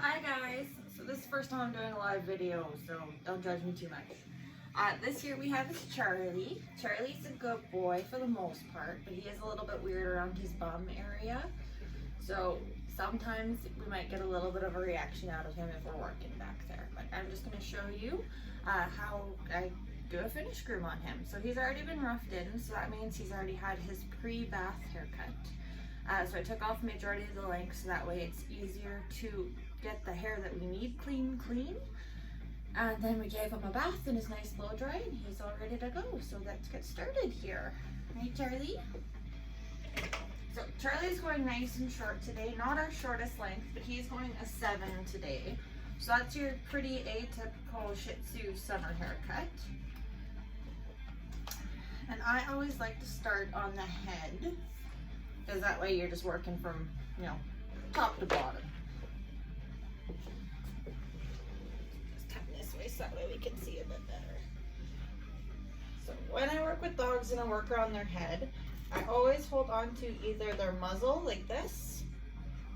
Hi guys, so this is the first time I'm doing a live video, so don't judge me too much. This year we have is Charlie. Charlie's a good boy for the most part, but he is a little bit weird around his bum area. So sometimes we might get a little bit of a reaction out of him if we're working back there. But I'm just going to show you how I do a finish groom on him. So he's already been roughed in, so that means he's already had his pre-bath haircut. So I took off majority of the length so that way it's easier to get the hair that we need clean. And then we gave him a bath and his nice blow dry and he's all ready to go. So let's get started here. Right, Charlie? So Charlie's going nice and short today, not our shortest length, but he's going a 7 today. So that's your pretty atypical Shih Tzu summer haircut. And I always like to start on the head, because that way you're just working from, top to bottom. Just come this way so that way we can see a bit better. So when I work with dogs and I work around their head, I always hold on to either their muzzle like this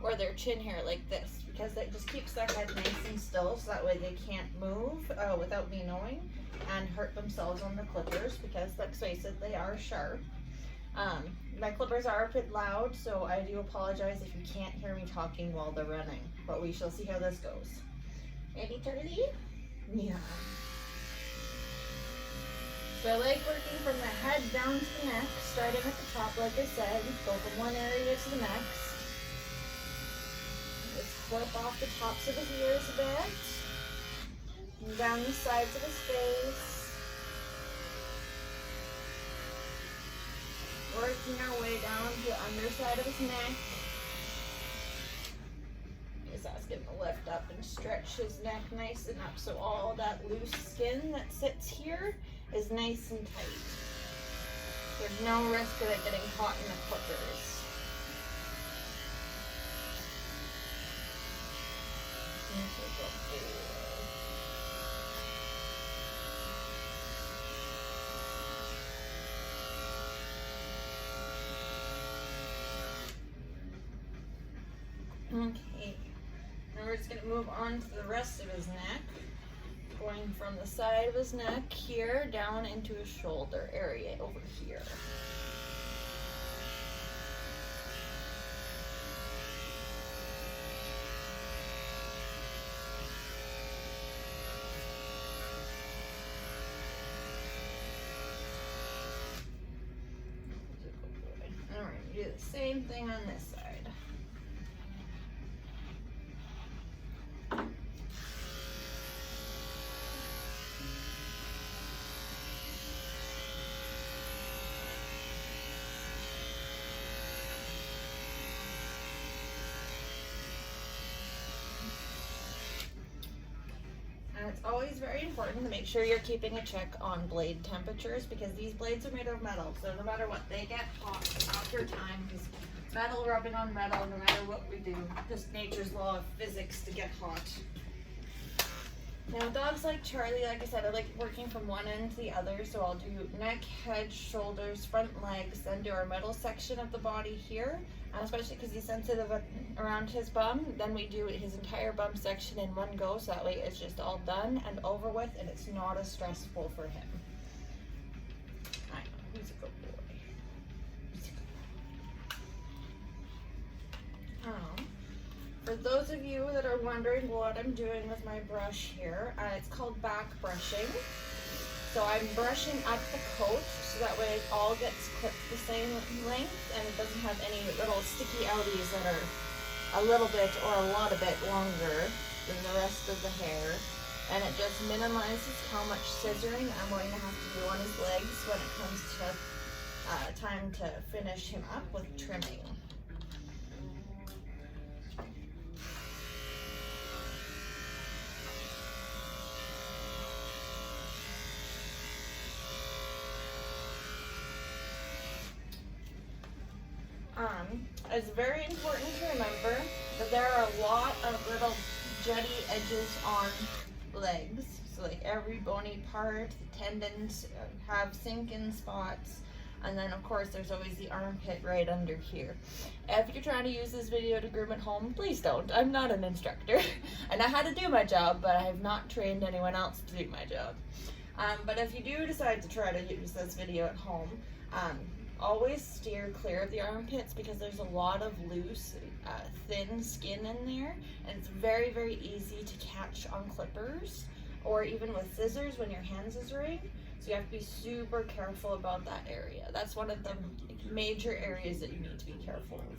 or their chin hair like this, because that just keeps their head nice and still so that way they can't move without me knowing and hurt themselves on the clippers, because let's face it, they are sharp. My clippers are a bit loud, so I do apologize if you can't hear me talking while they're running, but we shall see how this goes. Ready, Charlie? Yeah. So I like working from the head down to the neck, starting at the top like I said, go from one area to the next. Just clip off the tops of his ears a bit, and down the sides of his face. Working our way down to the underside of his neck. Just ask him to lift up and stretch his neck nice and up so all that loose skin that sits here is nice and tight. There's no risk of it getting caught in the clippers. Okay, now we're just going to move on to the rest of his neck, going from the side of his neck here down into his shoulder area over here. Alright, do the same thing on this side. And it's always very important to make sure you're keeping a check on blade temperatures, because these blades are made of metal, so no matter what, they get hot after time, because metal rubbing on metal, no matter what we do, just nature's law of physics to get hot. Now dogs like Charlie, like I said, I like working from one end to the other, so I'll do neck, head, shoulders, front legs, then do our middle section of the body here, and especially because he's sensitive around his bum, then we do his entire bum section in one go, so that way it's just all done and over with, and it's not as stressful for him. I know, he's a good boy. He's a good boy. For those of you that are wondering what I'm doing with my brush here, it's called back brushing. So I'm brushing up the coat so that way it all gets clipped the same length and it doesn't have any little sticky outies that are a little bit or a lot of bit longer than the rest of the hair. And it just minimizes how much scissoring I'm going to have to do on his legs when it comes to time to finish him up with trimming. It's very important to remember that there are a lot of little jutty edges on legs. So like every bony part, the tendons have sink-in spots. And then of course there's always the armpit right under here. If you're trying to use this video to groom at home, please don't. I'm not an instructor. I know how to do my job, but I have not trained anyone else to do my job. But if you do decide to try to use this video at home, always steer clear of the armpits because there's a lot of loose, thin skin in there, and it's very, very easy to catch on clippers or even with scissors when your hand scissoring. So you have to be super careful about that area. That's one of the major areas that you need to be careful of.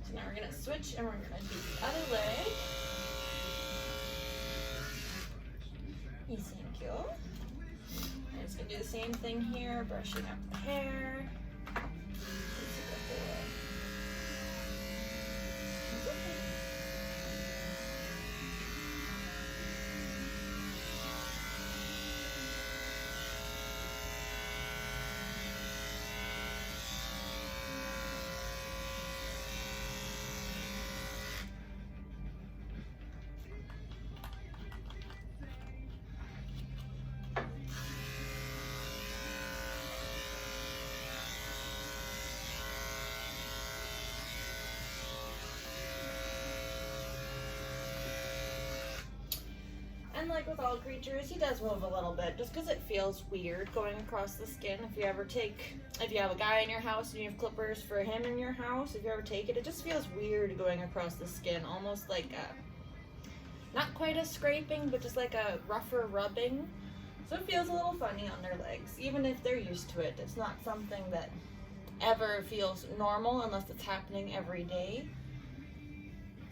So now we're gonna switch and we're gonna do the other leg. Yes, thank you. I'm just gonna do the same thing here, brushing up the hair. And like with all creatures, he does move a little bit just because it feels weird going across the skin. If you have a guy in your house and you have clippers for him in your house, if you ever take it, it just feels weird going across the skin, almost like not quite a scraping, but just like a rougher rubbing. So it feels a little funny on their legs, even if they're used to it. It's not something that ever feels normal unless it's happening every day.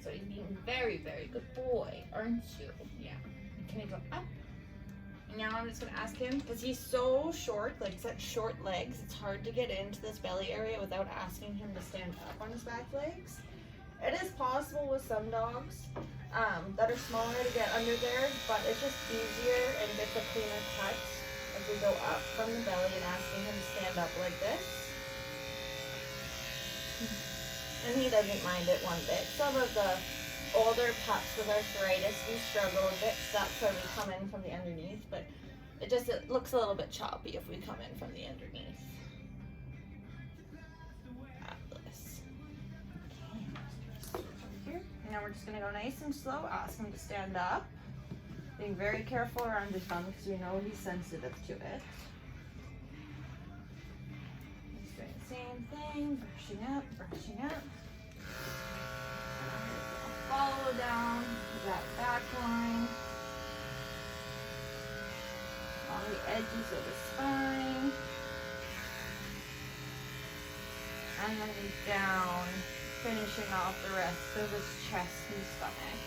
So you're being very, very good boy, aren't you? Yeah. Can you go up? And now I'm just gonna ask him, because he's so short, like such short legs, it's hard to get into this belly area without asking him to stand up on his back legs. It is possible with some dogs that are smaller to get under there, but it's just easier and gets a cleaner cut if we go up from the belly and asking him to stand up like this. And he doesn't mind it one bit. Some of the older pups with arthritis do struggle a bit, so that's why we come in from the underneath, but it looks a little bit choppy if we come in from the underneath. Fabulous. Okay, over here. Now we're just gonna go nice and slow, ask him to stand up. Being very careful around his thumb because we know he's sensitive to it. Just doing the same thing, brushing up. Follow down that back line on the edges of the spine, and then down, finishing off the rest of his chest and stomach.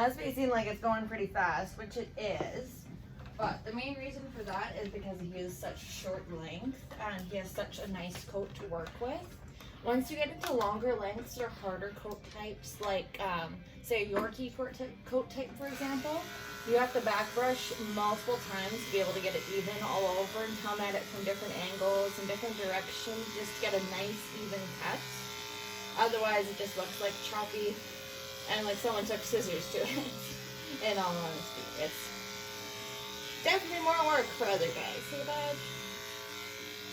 This may seem like it's going pretty fast, which it is, but the main reason for that is because he is such short length and he has such a nice coat to work with. Once you get into longer lengths or harder coat types, like say a Yorkie coat type, for example, you have to back brush multiple times to be able to get it even all over and come at it from different angles and different directions just to get a nice even cut. Otherwise it just looks like choppy and like someone took scissors to it. In all honesty, it's definitely more work for other guys. See that?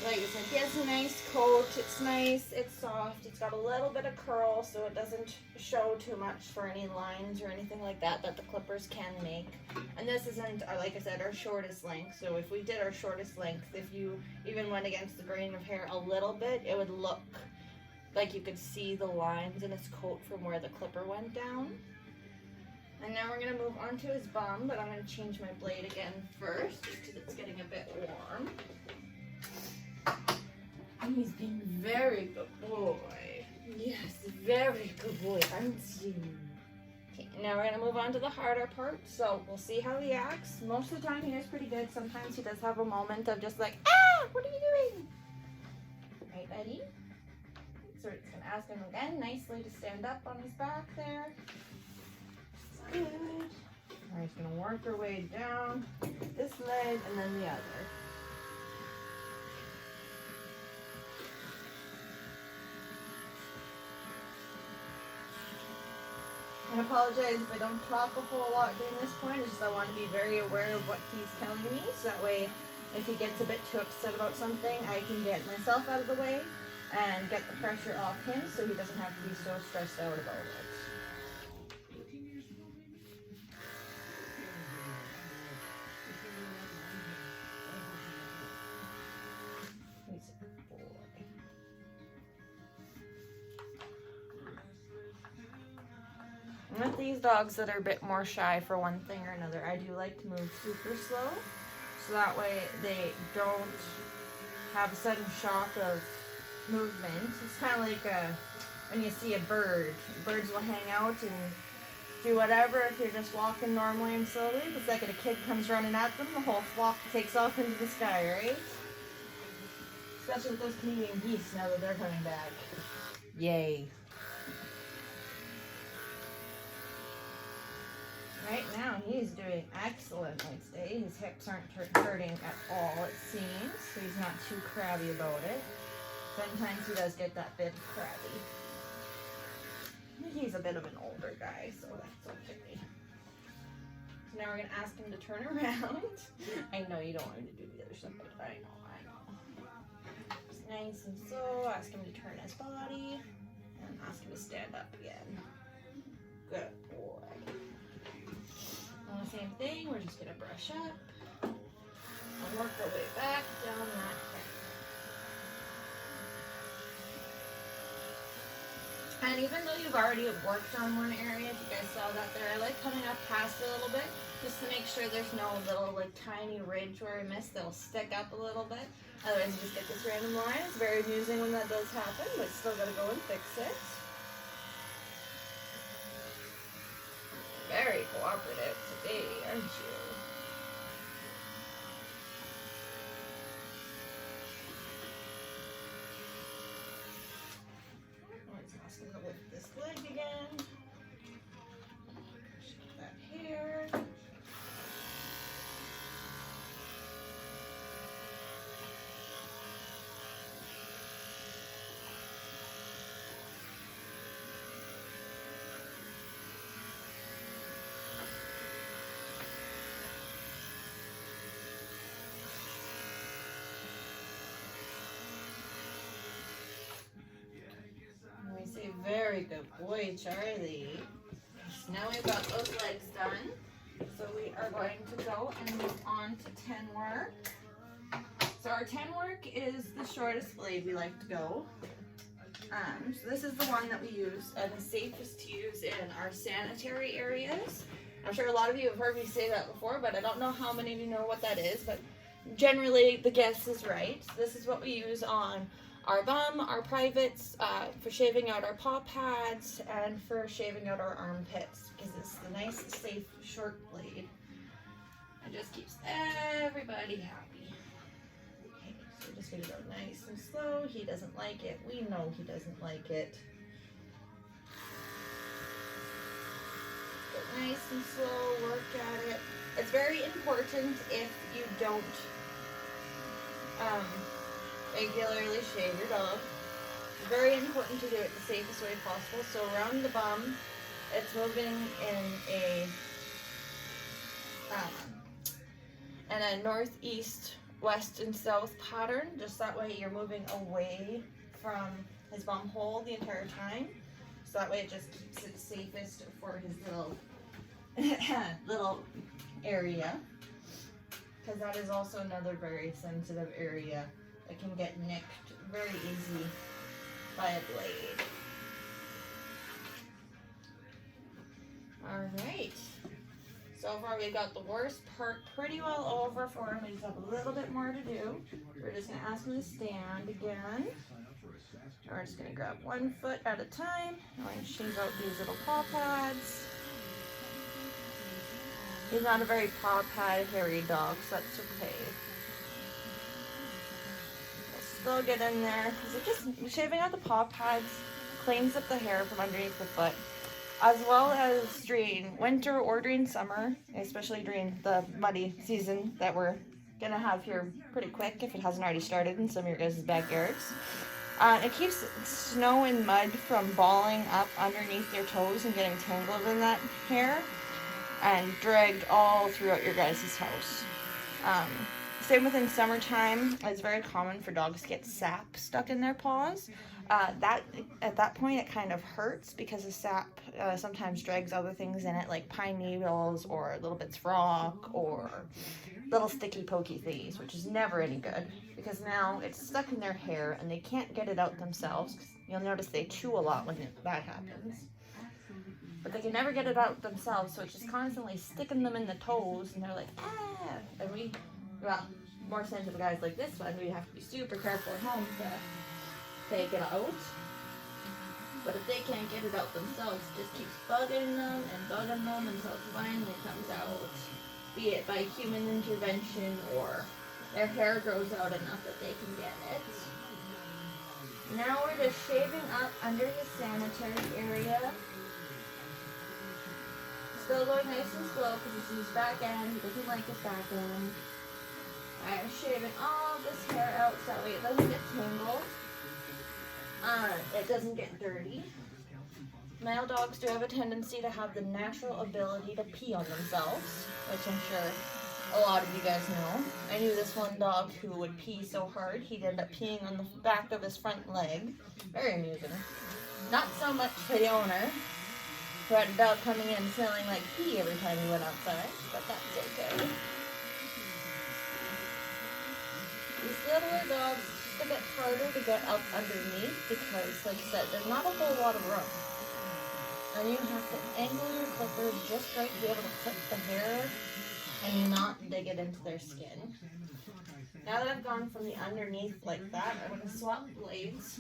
Like I said, he has a nice coat. It's nice, it's soft, it's got a little bit of curl so it doesn't show too much for any lines or anything like that that the clippers can make. And this isn't, like I said, our shortest length. So if we did our shortest length, if you even went against the grain of hair a little bit, it would look like you could see the lines in his coat from where the clipper went down. And now we're gonna move on to his bum, but I'm gonna change my blade again first because it's getting a bit warm. And he's being very good boy. Yes, very good boy, aren't you? Okay, now we're gonna move on to the harder part. So we'll see how he acts. Most of the time he is pretty good. Sometimes he does have a moment of just like, ah, what are you doing? Right, buddy? So we're just going to ask him again nicely to stand up on his back there. Good. We're just going to work our way down this leg and then the other. I apologize if I don't talk a whole lot during this point. It's just I want to be very aware of what he's telling me, so that way if he gets a bit too upset about something, I can get myself out of the way and get the pressure off him so he doesn't have to be so stressed out about it. And with these dogs that are a bit more shy for one thing or another, I do like to move super slow, so that way they don't have a sudden shock of movement. It's kind of like when you see a bird. Birds will hang out and do whatever if you're just walking normally and slowly. The second a kid comes running at them, the whole flock takes off into the sky, right? Especially with those Canadian geese now that they're coming back. Yay. Right now, he's doing excellent, I'd say. His hips aren't hurting at all, it seems. So he's not too crabby about it. Sometimes he does get that bit crabby. He's a bit of an older guy, so that's okay. So now we're going to ask him to turn around. I know you don't want him to do the other stuff, but I know. Just nice and slow. Ask him to turn his body. And ask him to stand up again. Good boy. Same thing, we're just gonna brush up and work our way back down that hip. And even though you've already worked on one area, if you guys saw that there, I like coming up past it a little bit just to make sure there's no little like tiny ridge where I missed that'll stick up a little bit. Otherwise you just get this random line. It's very amusing when that does happen, but still gotta go and fix it. Very cooperative today, aren't you? Let's ask him to lift this leg again. Shift that here. Very good boy, Charlie. So now we've got those legs done. So we are going to go and move on to 10 work. So our 10 work is the shortest blade we like to go. So this is the one that we use and is safest to use in our sanitary areas. I'm sure a lot of you have heard me say that before, but I don't know how many of you know what that is, but generally the guess is right. This is what we use on our bum, our privates, for shaving out our paw pads, and for shaving out our armpits, because it's the nice, safe, short blade. It just keeps everybody happy. Okay, so we're just gonna go nice and slow. He doesn't like it. We know he doesn't like it. Go nice and slow, work at it. It's very important if you don't regularly shave your dog. It's very important to do it the safest way possible. So around the bum, it's moving in a northeast, west, and south pattern. Just that way you're moving away from his bum hole the entire time. So that way it just keeps it safest for his little area. Because that is also another very sensitive area. It can get nicked very easy by a blade. Alright. So far we've got the worst part pretty well over for him. We just have a little bit more to do. We're just going to ask him to stand again. We're just going to grab one foot at a time. I'm going to shave out these little paw pads. He's not a very paw pad hairy dog, so that's okay. Still get in there, because it just shaving out the paw pads cleans up the hair from underneath the foot, as well as during winter or during summer, especially during the muddy season that we're gonna have here pretty quick if it hasn't already started in some of your guys' backyards. It keeps snow and mud from balling up underneath your toes and getting tangled in that hair and dragged all throughout your guys' house. Um, Same within summertime. It's very common for dogs to get sap stuck in their paws. At that point it kind of hurts because the sap sometimes drags other things in it, like pine needles or little bits of rock or little sticky pokey thingies, which is never any good because now it's stuck in their hair and they can't get it out themselves. You'll notice they chew a lot when that happens. But they can never get it out themselves, so it's just constantly sticking them in the toes, and they're like, ah! And more sensitive guys like this one, we have to be super careful at home to take it out. But if they can't get it out themselves, it just keeps bugging them until it finally comes out. Be it by human intervention or their hair grows out enough that they can get it. Now we're just shaving up under his sanitary area. Still going nice and slow because this is his back end. He doesn't like his back end. I'm shaving all this hair out so that way it doesn't get tangled. It doesn't get dirty. Male dogs do have a tendency to have the natural ability to pee on themselves, which I'm sure a lot of you guys know. I knew this one dog who would pee so hard he'd end up peeing on the back of his front leg. Very amusing. Not so much for the owner, who had a dog coming in smelling like pee every time he went outside, but that's okay. These littler dogs, it's a bit harder to get up underneath because, like I said, there's not a whole lot of room. And you have to angle your clippers just right to be able to clip the hair and not dig it into their skin. Now that I've gone from the underneath like that, I'm going to swap blades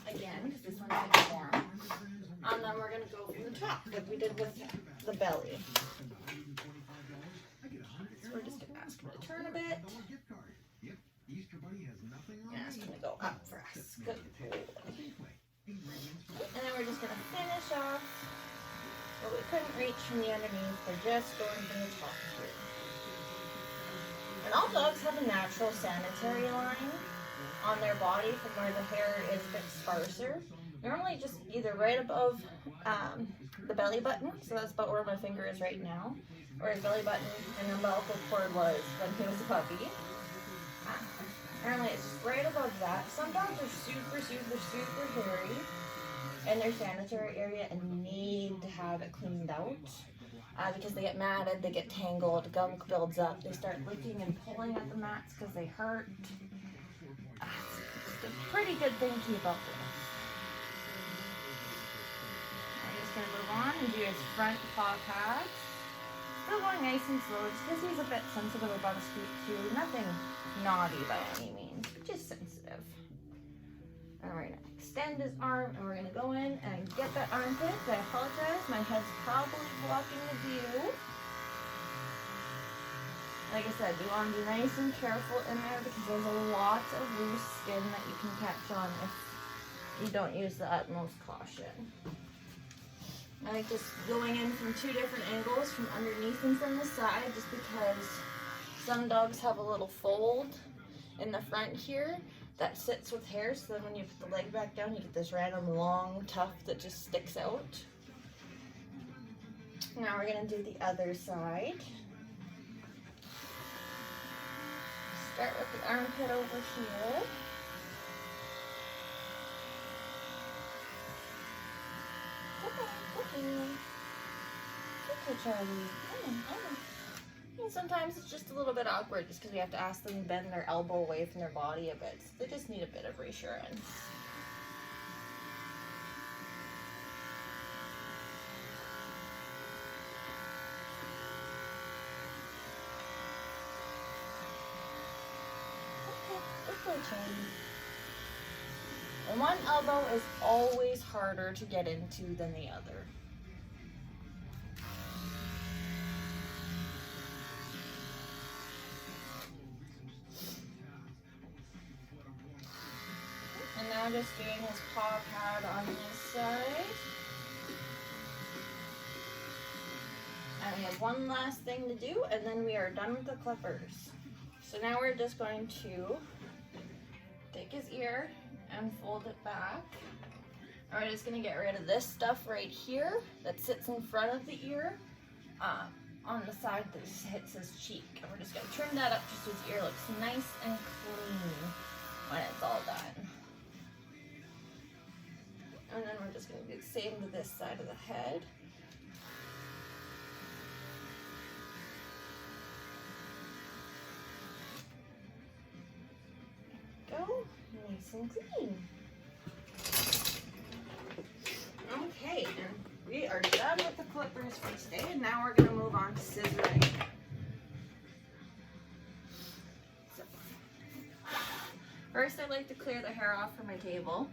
again because this one's a bit warm. And then we're going to go from the top like we did with the belly. So we're just going to ask him to turn a bit. And ask him to go up for us. Good. And then we're just going to finish off what we couldn't reach from the underneath. We're just going from the top here. And all dogs have a natural sanitary line on their body from where the hair is a bit sparser. Normally just either right above the belly button, so that's about where my finger is right now, or his belly button and umbilical cord was when he was a puppy. Apparently it's just right above that. Some dogs are super hairy in their sanitary area and need to have it cleaned out because they get matted, they get tangled, gunk builds up, they start licking and pulling at the mats because they hurt. It's a pretty good thing to keep up with. I'm just going to move on and do his front paw pads. Still going nice and slow, just because he's a bit sensitive about his feet too. Nothing naughty by any means, just sensitive. And we're going to extend his arm and we're going to go in and get that armpit. I apologize, my head's probably blocking the view. Like I said, you want to be nice and careful in there because there's a lot of loose skin that you can catch on if you don't use the utmost caution. I like just going in from two different angles, from underneath and from the side, just because some dogs have a little fold in the front here that sits with hair, so then when you put the leg back down, you get this random long tuft that just sticks out. Now we're going to do the other side. Start with the armpit over here. Okay, Charlie. Come on. And sometimes it's just a little bit awkward just because we have to ask them to bend their elbow away from their body a bit. So they just need a bit of reassurance. Okay, Charlie. And one elbow is always harder to get into than the other. And now just doing his paw pad on this side. And we have one last thing to do, and then we are done with the clippers. So now we're just going to take his ear and fold it back. And we're just gonna get rid of this stuff right here that sits in front of the ear, on the side that hits his cheek. And we're just gonna trim that up just so his ear looks nice and clean when it's all done. And then we're just gonna do the same to this side of the head. Go, nice and clean. Okay, and we are done with the clippers for today, and now we're going to move on to scissoring. So, first I like to clear the hair off from my table.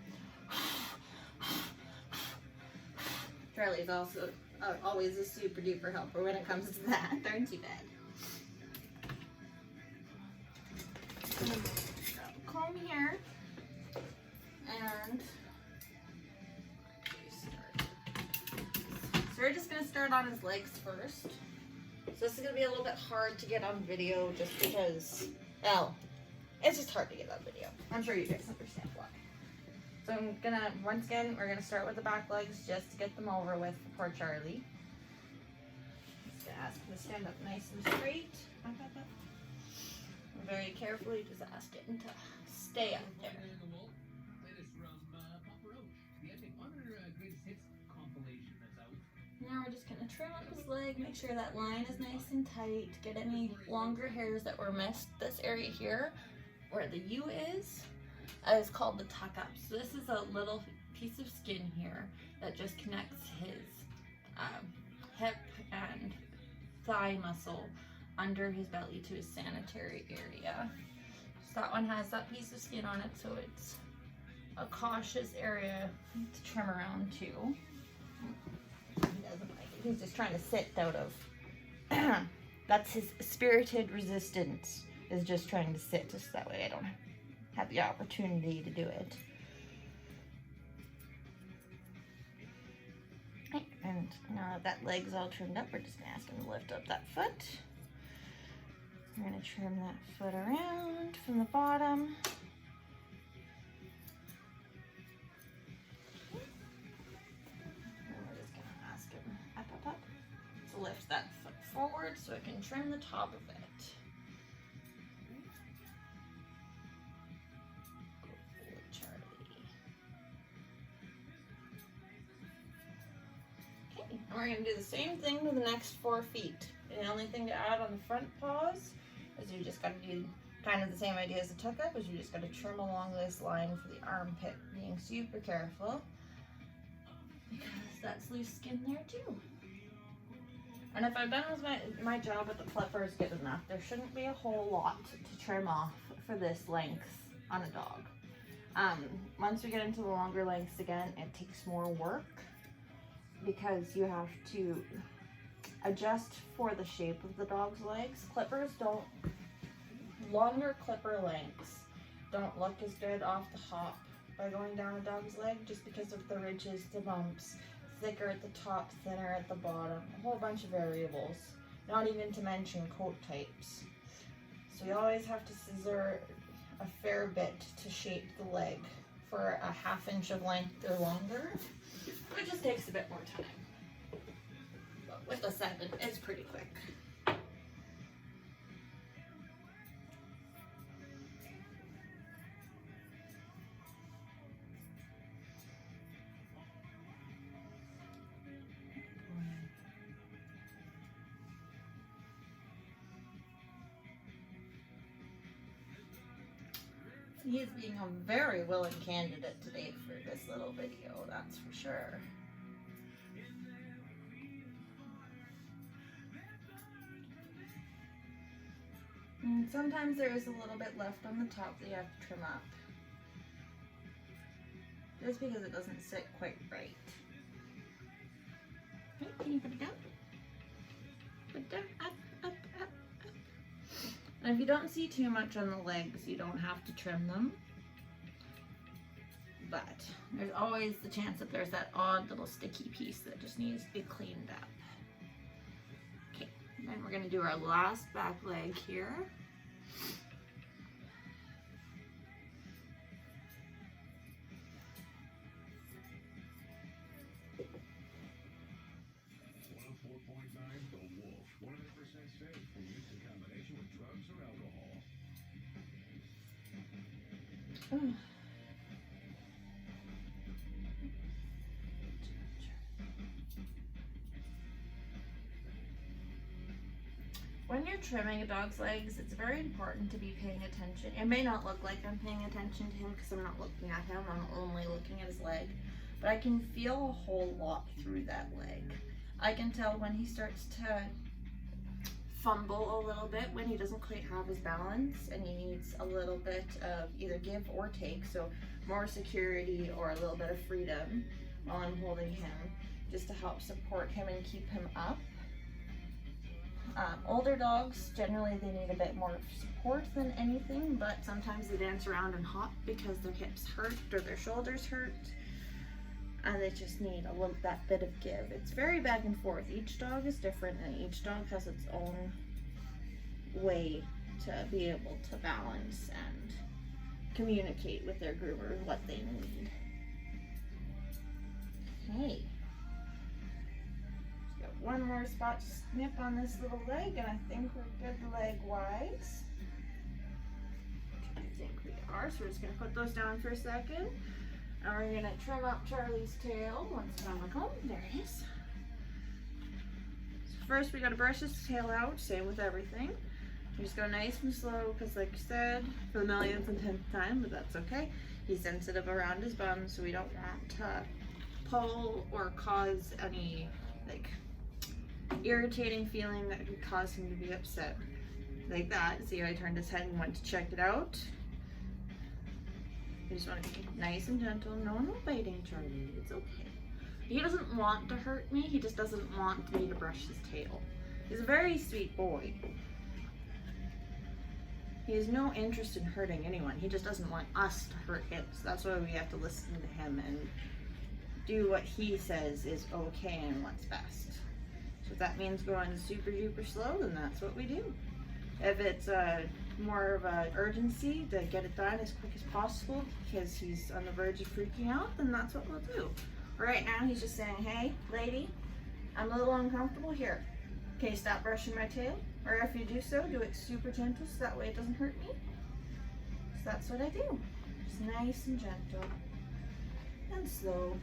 Charlie's also always a super duper helper when it comes to that. Aren't you, bad? Comb here, and so we're just gonna start on his legs first. So this is gonna be a little bit hard to get on video just because, well, it's just hard to get on video. I'm sure you guys understand why. So I'm gonna, once again, we're gonna start with the back legs just to get them over with for poor Charlie. Just gonna ask him to stand up nice and straight. Up, up, up. And very carefully just ask him to stay up there. Now we're just going to trim up his leg, make sure that line is nice and tight, get any longer hairs that were missed. This area here, where the U is called the tuck up. So this is a little piece of skin here that just connects his hip and thigh muscle under his belly to his sanitary area. So that one has that piece of skin on it, so it's a cautious area to trim around too. He doesn't like it. He's just trying to sit out of, that's his spirited resistance, is just trying to sit, just that way I don't have the opportunity to do it. Okay, and now that leg's all trimmed up, we're just gonna ask him to lift up that foot. We're gonna trim that foot around from the bottom. Lift that foot forward so it can trim the top of it. Good Charlie. Okay, and we're going to do the same thing to the next 4 feet. And the only thing to add on the front paws is you just got to do kind of the same idea as the tuck up, is you just got to trim along this line for the armpit, being super careful because that's loose skin there too. And if I've done with my job with the clippers good enough, there shouldn't be a whole lot to trim off for this length on a dog. Once we get into the longer lengths again, it takes more work because you have to adjust for the shape of the dog's legs. Longer clipper lengths don't look as good off the hop by going down a dog's leg just because of the ridges, the bumps. Thicker at the top, thinner at the bottom, a whole bunch of variables, not even to mention coat types. So you always have to scissor a fair bit to shape the leg for a ½ inch of length or longer. It just takes a bit more time. But with a 7, it's pretty quick. He is being a very willing candidate today for this little video, that's for sure. And sometimes there is a little bit left on the top that you have to trim up, just because it doesn't sit quite right. Okay, can you put it down? Put it down, up, up, up, up. And if you don't see too much on the legs, you don't have to trim them. But there's always the chance that there's that odd little sticky piece that just needs to be cleaned up. Okay, and then we're going to do our last back leg here. When you're trimming a dog's legs, it's very important to be paying attention. It may not look like I'm paying attention to him because I'm not looking at him, I'm only looking at his leg. But I can feel a whole lot through that leg. I can tell when he starts to fumble a little bit, when he doesn't quite have his balance and he needs a little bit of either give or take, so more security or a little bit of freedom while I'm holding him, just to help support him and keep him up. Older dogs, generally they need a bit more support than anything, but sometimes they dance around and hop because their hips hurt or their shoulders hurt, and they just need that bit of give. It's very back and forth. Each dog is different, and each dog has its own way to be able to balance and communicate with their groomer what they need. Okay. One more spot to snip on this little leg, and I think we're good leg-wise. I think we are, so we're just going to put those down for a second. And we're going to trim up Charlie's tail once it's on the comb. There it is. So first we got to brush his tail out, same with everything. You just go nice and slow, because like I said, for the millionth and 10th time, but that's okay. He's sensitive around his bum, so we don't want to pull or cause any, like, irritating feeling that could cause him to be upset. Like that. See how I turned his head and went to check it out? You just want to keep nice and gentle. No biting, Charlie. It's okay. He doesn't want to hurt me. He just doesn't want me to brush his tail. He's a very sweet boy. He has no interest in hurting anyone. He just doesn't want us to hurt him. So that's why we have to listen to him and do what he says is okay and what's best. So if that means going super duper slow, then that's what we do. If it's more of an urgency to get it done as quick as possible because he's on the verge of freaking out, then that's what we'll do. Right now he's just saying, hey lady, I'm a little uncomfortable here. Okay, stop brushing my tail. Or if you do so, do it super gentle so that way it doesn't hurt me. So that's what I do. Just nice and gentle and slow.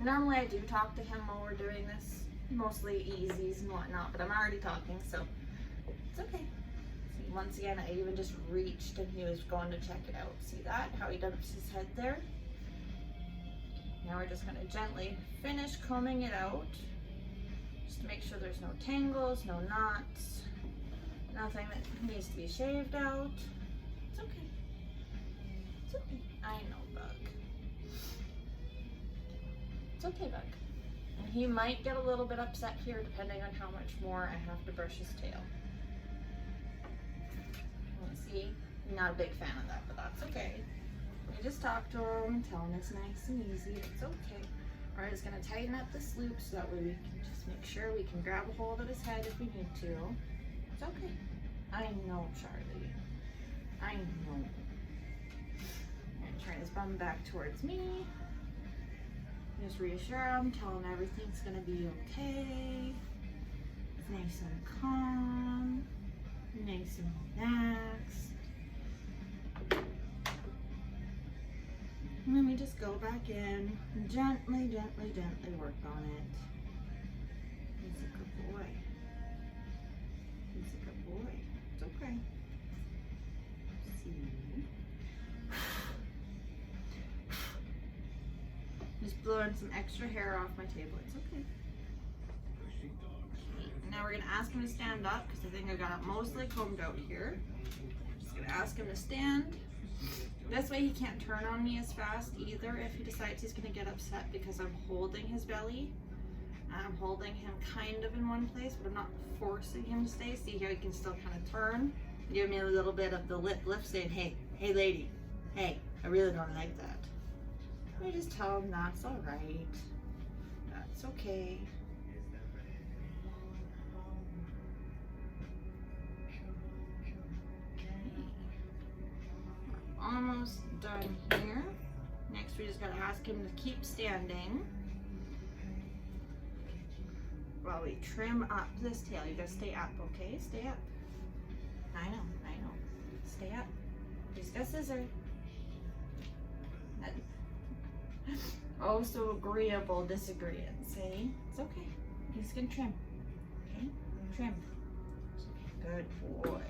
Normally I do talk to him while we're doing this. Mostly easies and whatnot, but I'm already talking, so it's okay. See, once again, I even just reached and he was going to check it out. See that? How he dumps his head there? Now we're just going to gently finish combing it out, just to make sure there's no tangles, no knots, nothing that needs to be shaved out. It's okay. It's okay. I know, Bug. It's okay, Bug. He might get a little bit upset here depending on how much more I have to brush his tail. See, I'm not a big fan of that, but that's okay. We just talk to him and tell him it's nice and easy. It's okay. We're just going to tighten up this loop so that way we can just make sure we can grab a hold of his head if we need to. It's okay. I know, Charlie. I know. I'm going to turn his bum back towards me. Just reassure him, tell him everything's gonna be okay. It's nice and calm, nice and relaxed. And then we just go back in and gently work on it. He's a good boy. He's a good boy. It's okay. See. Just blowing some extra hair off my table. It's okay. Now we're gonna ask him to stand up because I think I got it mostly combed out here. Just gonna ask him to stand. This way he can't turn on me as fast either if he decides he's gonna get upset because I'm holding his belly. And I'm holding him kind of in one place, but I'm not forcing him to stay. See how he can still kind of turn. Give me a little bit of the lip lift saying, hey lady, hey, I really don't like that. I just tell him that's alright. That's okay. We're almost done here. Next we just gotta ask him to keep standing while we trim up this tail. You gotta stay up, okay? Stay up. I know. Stay up. He's got scissors. Oh, so agreeable disagreeance, eh? It's okay. He's gonna trim. Okay? Trim. Good boy.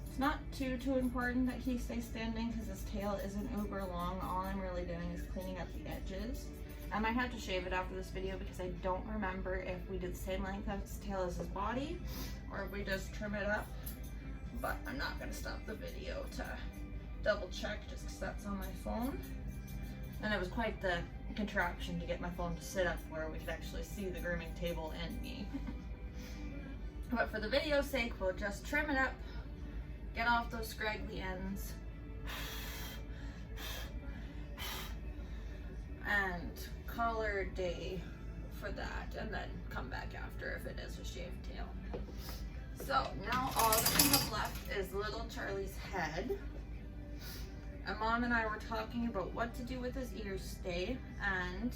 It's not too important that he stays standing because his tail isn't uber long. All I'm really doing is cleaning up the edges. I might have to shave it after this video because I don't remember if we did the same length of his tail as his body or if we just trim it up. But I'm not gonna stop the video to double check just because that's on my phone. And it was quite the contraption to get my phone to sit up where we could actually see the grooming table and me. But for the video's sake, we'll just trim it up, get off those scraggly ends, and call her a day for that, and then come back after if it is a shaved tail. So now all that we have left is little Charlie's head. And Mom and I were talking about what to do with his ears today, and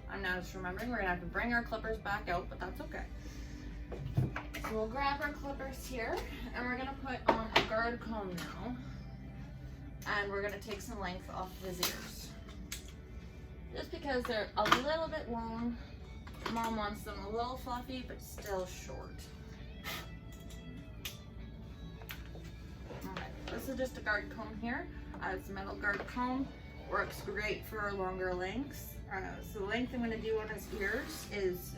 I'm now just remembering we're gonna have to bring our clippers back out, but that's okay. So we'll grab our clippers here, and we're gonna put on a guard comb now, and we're gonna take some length off of his ears. Just because they're a little bit long, Mom wants them a little fluffy, but still short. Alright, this is just a guard comb here. It's a metal guard comb, works great for longer lengths. So the length I'm going to do on his ears is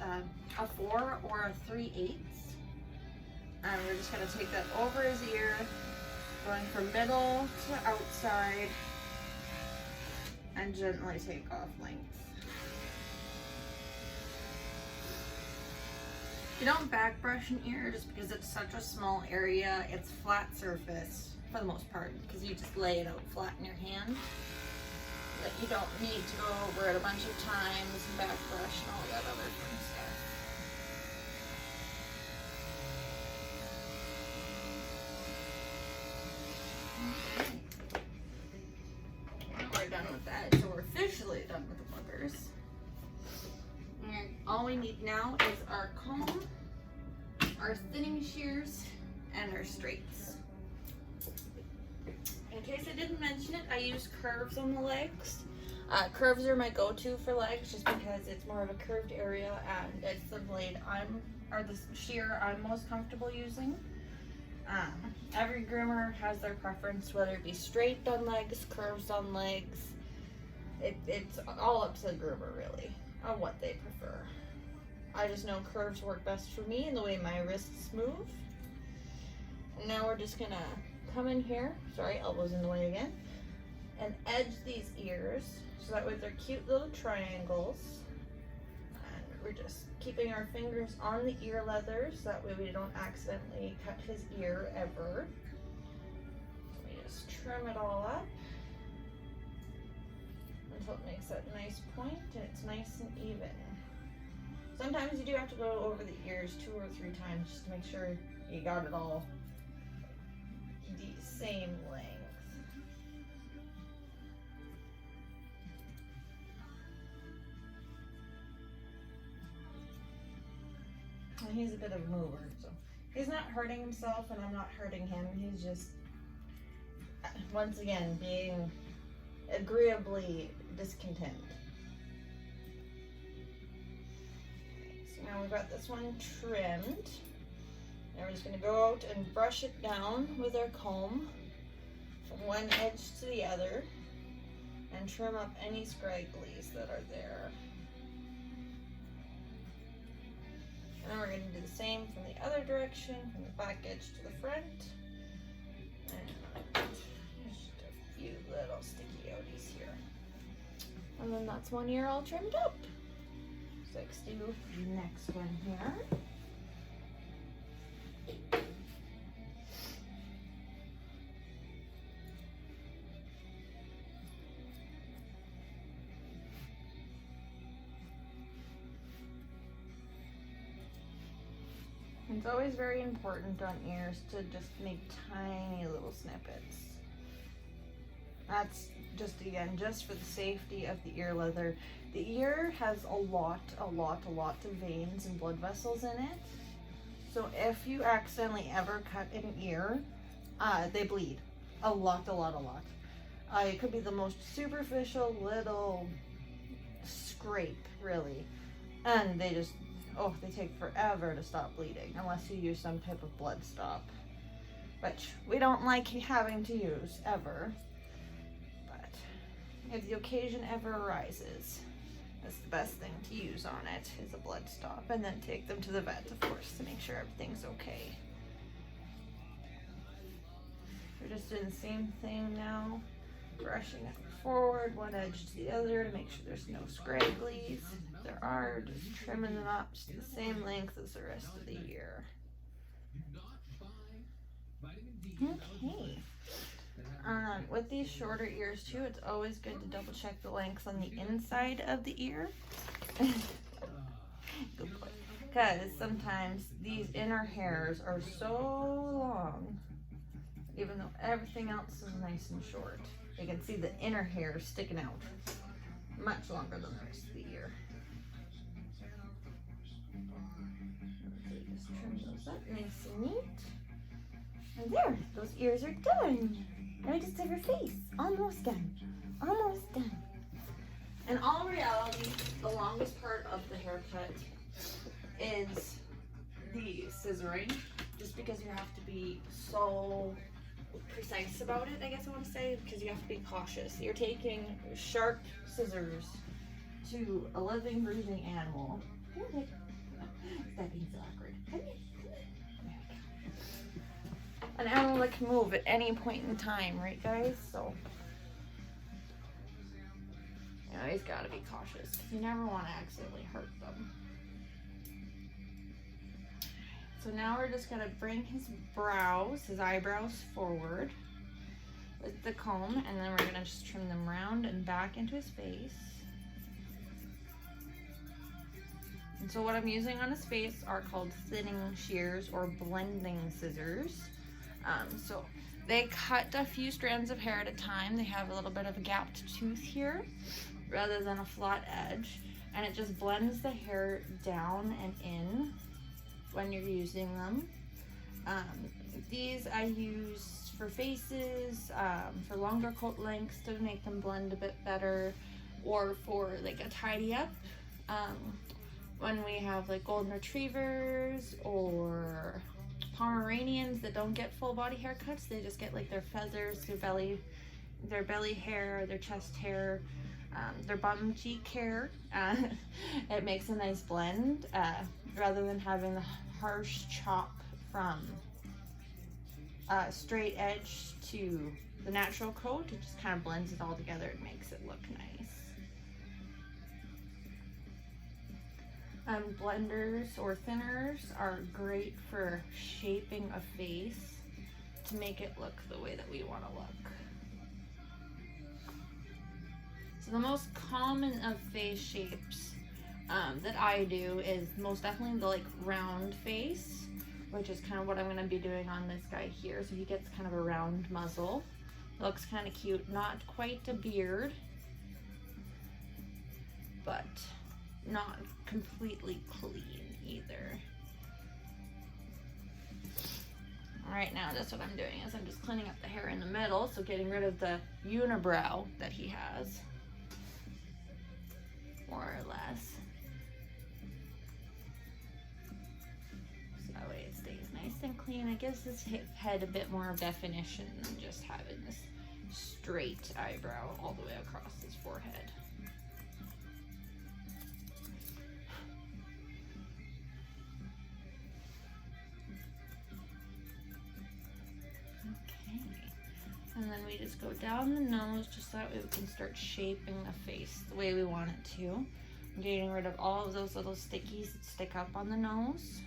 a 4 or a 3/8. And we're just going to take that over his ear, going from middle to outside, and gently take off length. You don't back brush an ear just because it's such a small area. It's flat surface for the most part because you just lay it out flat in your hand. That you don't need to go over it a bunch of times and back brush and all that other fun stuff. Now we're done with that, so we're officially done with the clippers. And all we need now is our comb, our thinning shears, and our straights. In case I didn't mention it, I use curves on the legs. Curves are my go-to for legs just because it's more of a curved area and it's the blade the shear I'm most comfortable using. Every groomer has their preference, whether it be straight on legs, curves on legs. It's all up to the groomer really on what they prefer. I just know curves work best for me and the way my wrists move. And now we're just gonna come in here, sorry, elbows in the way again, and edge these ears so that way they're cute little triangles. And we're just keeping our fingers on the ear leather so that way we don't accidentally cut his ear ever. We just trim it all up until it makes that nice point and it's nice and even. Sometimes you do have to go over the ears 2 or 3 times just to make sure you got it all the same length. And he's a bit of a mover, so he's not hurting himself and I'm not hurting him. He's just, once again, being agreeably discontent. So now we've got this one trimmed. Now we're just going to go out and brush it down with our comb from one edge to the other and trim up any scragglies that are there. And then we're going to do the same from the other direction, from the back edge to the front. And just a few little sticky outies here. And then that's one ear all trimmed up. So let's do the next one here. It's always very important on ears to just make tiny little snippets. That's just, again, just for the safety of the ear leather. The ear has a lot of veins and blood vessels in it. So if you accidentally ever cut an ear, they bleed. A lot. It could be the most superficial little scrape, really. And they just, oh, they take forever to stop bleeding unless you use some type of blood stop, which we don't like having to use ever. But if the occasion ever arises, that's the best thing to use on it is a blood stop, and then take them to the vet, of course, to make sure everything's okay. We're just doing the same thing now, brushing it forward, one edge to the other to make sure there's no scragglies. If there are, just trimming them up to the same length as the rest of the ear. Okay. With these shorter ears too, it's always good to double check the length on the inside of the ear. Good boy. Because sometimes these inner hairs are so long, even though everything else is nice and short. You can see the inner hairs sticking out much longer than the rest of the ear. So just trim those up nice and neat. And there, those ears are done. Now we just have your face. Almost done. Almost done. In all reality, the longest part of the haircut is the scissoring, just because you have to be so precise about it, I guess I want to say, because you have to be cautious. You're taking sharp scissors to a living, breathing animal. That being so awkward. Come here. An animal that can move at any point in time, right guys? So, you always gotta be cautious, because you never want to accidentally hurt them. So now we're just gonna bring his eyebrows forward with the comb, and then we're gonna just trim them round and back into his face. And so what I'm using on his face are called thinning shears or blending scissors. So they cut a few strands of hair at a time. They have a little bit of a gapped tooth here rather than a flat edge, and it just blends the hair down and in when you're using them. These I use for faces, for longer coat lengths to make them blend a bit better, or for like a tidy up. When we have like golden retrievers or Pomeranians that don't get full body haircuts, they just get like their feathers, their belly hair, their chest hair, their bum cheek hair. It makes a nice blend rather than having the harsh chop from straight edge to the natural coat. It just kind of blends it all together. It makes it look nice. Blenders or thinners are great for shaping a face to make it look the way that we want to look. So the most common of face shapes that I do is most definitely the like round face, which is kind of what I'm going to be doing on this guy here. So he gets kind of a round muzzle. Looks kind of cute. Not quite a beard, but not completely clean either. Alright, now that's what I'm doing is I'm just cleaning up the hair in the middle, so getting rid of the unibrow that he has, more or less. So that way it stays nice and clean. It gives his head a bit more definition than just having this straight eyebrow all the way across his forehead. And then we just go down the nose just so that way we can start shaping the face the way we want it to. I'm getting rid of all of those little stickies that stick up on the nose.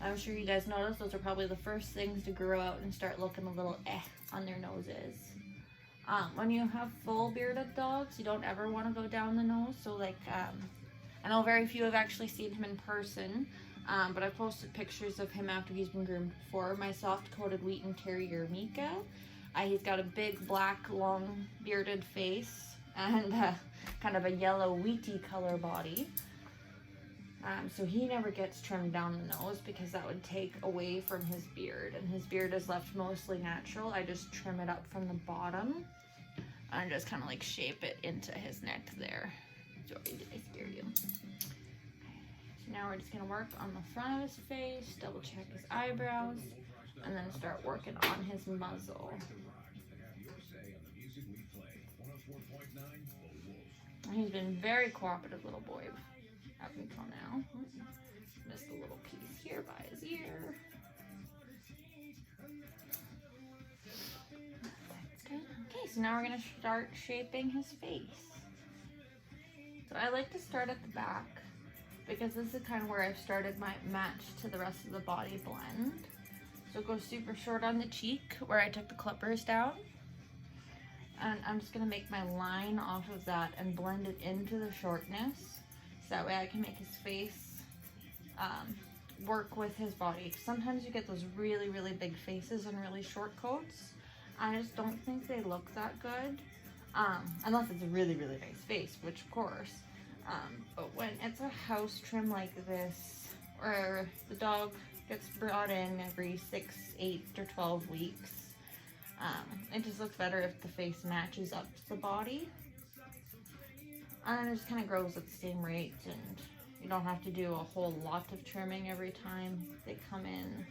I'm sure you guys noticed those are probably the first things to grow out and start looking a little on their noses. When you have full bearded dogs, you don't ever want to go down the nose. So like, I know very few have actually seen him in person. But I've posted pictures of him after he's been groomed before. My soft-coated Wheaten Terrier, Mika. He's got a big, black, long, bearded face and kind of a yellow, wheaty color body. So he never gets trimmed down the nose because that would take away from his beard, and his beard is left mostly natural. I just trim it up from the bottom and just kind of like shape it into his neck there. Sorry, did I scare you? So now we're just gonna work on the front of his face, double check his eyebrows, and then start working on his muzzle. He's been very cooperative little boy up until now. Missed a little piece here by his ear. That's good. Okay, so now we're gonna start shaping his face. So I like to start at the back because this is kind of where I've started my match to the rest of the body blend. So go super short on the cheek where I took the clippers down. And I'm just gonna make my line off of that and blend it into the shortness. So that way I can make his face work with his body. Sometimes you get those really, really big faces and really short coats. I just don't think they look that good. Unless it's a really, really nice face, which of course. But when it's a house trim like this, or the dog gets brought in every 6, 8, or 12 weeks, it just looks better if the face matches up to the body. And it just kind of grows at the same rate, and you don't have to do a whole lot of trimming every time they come in.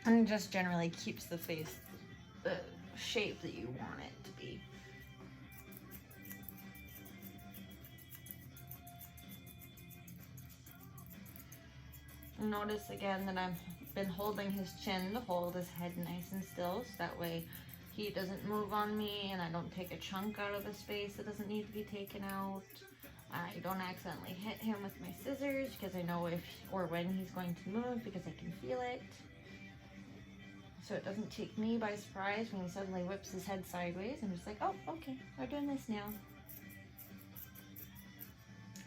And it just generally keeps the face the shape that you want it to be. Notice again that I've been holding his chin to hold his head nice and still, so that way he doesn't move on me and I don't take a chunk out of his face that doesn't need to be taken out. I don't accidentally hit him with my scissors because I know if or when he's going to move because I can feel it. So it doesn't take me by surprise when he suddenly whips his head sideways. I'm just like, oh, okay, we're doing this now.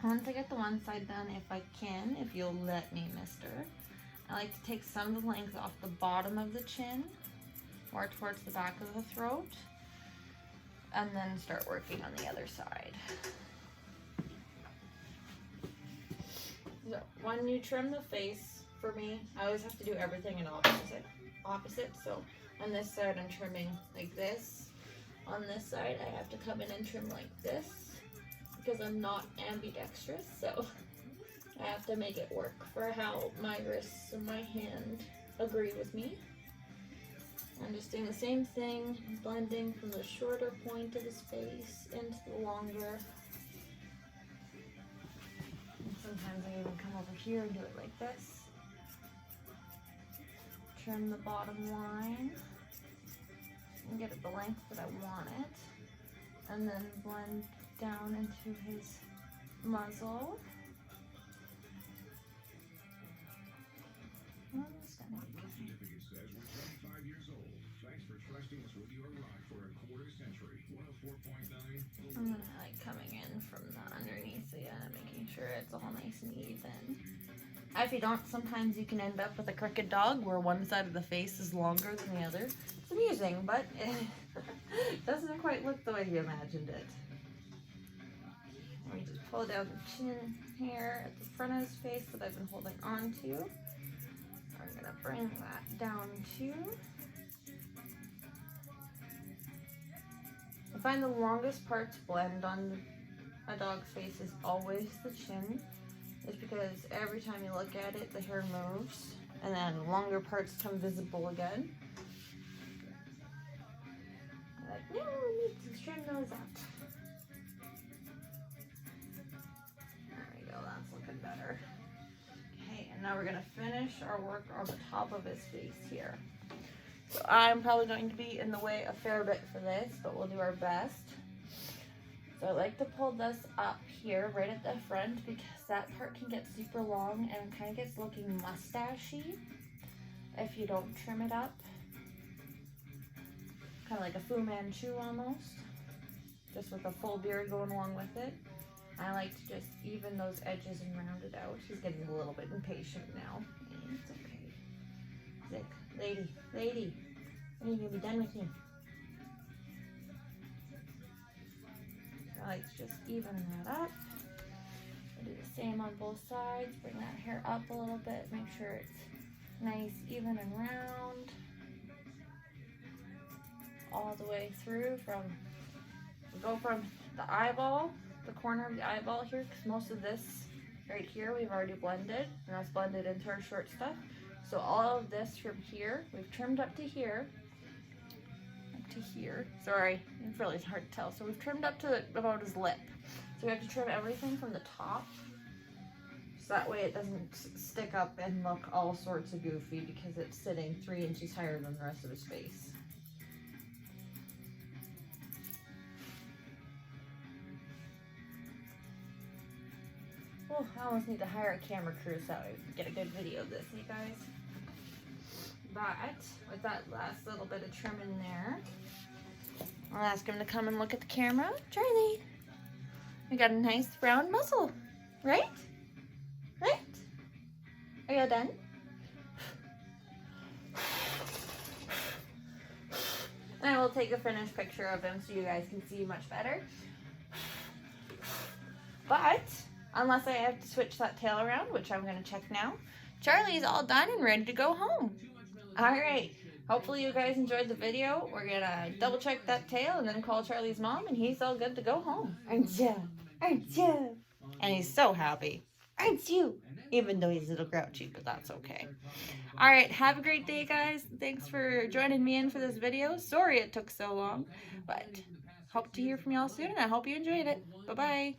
Once I get the one side done, if I can, if you'll let me, mister, I like to take some of the length off the bottom of the chin, more towards the back of the throat, and then start working on the other side. So when you trim the face, for me, I always have to do everything in opposite. So on this side, I'm trimming like this. On this side, I have to come in and trim like this, because I'm not ambidextrous, so I have to make it work for how my wrists and my hand agree with me. I'm just doing the same thing, blending from the shorter point of his face into the longer. And sometimes I even come over here and do it like this. Trim the bottom line and get it the length that I want it, and then blend down into his muzzle. Certificate says we're 25 years old. Thanks for trusting us with your life for a quarter century. 104.9. I'm gonna like coming in from the underneath again, making sure it's all nice and even. If you don't, sometimes you can end up with a crooked dog where one side of the face is longer than the other. It's amusing, but it doesn't quite look the way you imagined it. Let me just pull down the chin hair at the front of his face that I've been holding on to. I'm gonna bring that down too. I find the longest parts blend on a dog's face is always the chin. It's because every time you look at it, the hair moves, and then longer parts come visible again. Like, no, we need to trim those out. There we go, that's looking better. Okay, and now we're gonna finish our work on the top of his face here. So I'm probably going to be in the way a fair bit for this, but we'll do our best. So I like to pull this up here right at the front because that part can get super long and it kind of gets looking mustachy if you don't trim it up. Kind of like a Fu Manchu almost, just with a full beard going along with it. I like to just even those edges and round it out. He's getting a little bit impatient now. It's okay. Zick, lady, when are you gonna be done with him? So I like to just even that up. I'll do the same on both sides. Bring that hair up a little bit. Make sure it's nice, even and round. All the way through go from the eyeball, the corner of the eyeball here, because most of this right here we've already blended, and that's blended into our short stuff. So all of this from here, we've trimmed up to here. Sorry, it's really hard to tell. So we've trimmed up to about his lip. So we have to trim everything from the top, so that way it doesn't stick up and look all sorts of goofy because it's sitting 3 inches higher than the rest of his face. Oh, I almost need to hire a camera crew so I can get a good video of this, you guys. But with that last little bit of trim in there, I'll ask him to come and look at the camera. Charlie, we got a nice round muzzle, right? Right? Are you all done? And I will take a finished picture of him so you guys can see much better. But unless I have to switch that tail around, which I'm going to check now, Charlie's all done and ready to go home. Alright, hopefully you guys enjoyed the video. We're going to double check that tail and then call Charlie's mom, and he's all good to go home. Aren't you? Aren't you? And he's so happy. Aren't you? Even though he's a little grouchy, but that's okay. Alright, have a great day, guys. Thanks for joining me in for this video. Sorry it took so long, but hope to hear from y'all soon, and I hope you enjoyed it. Bye-bye.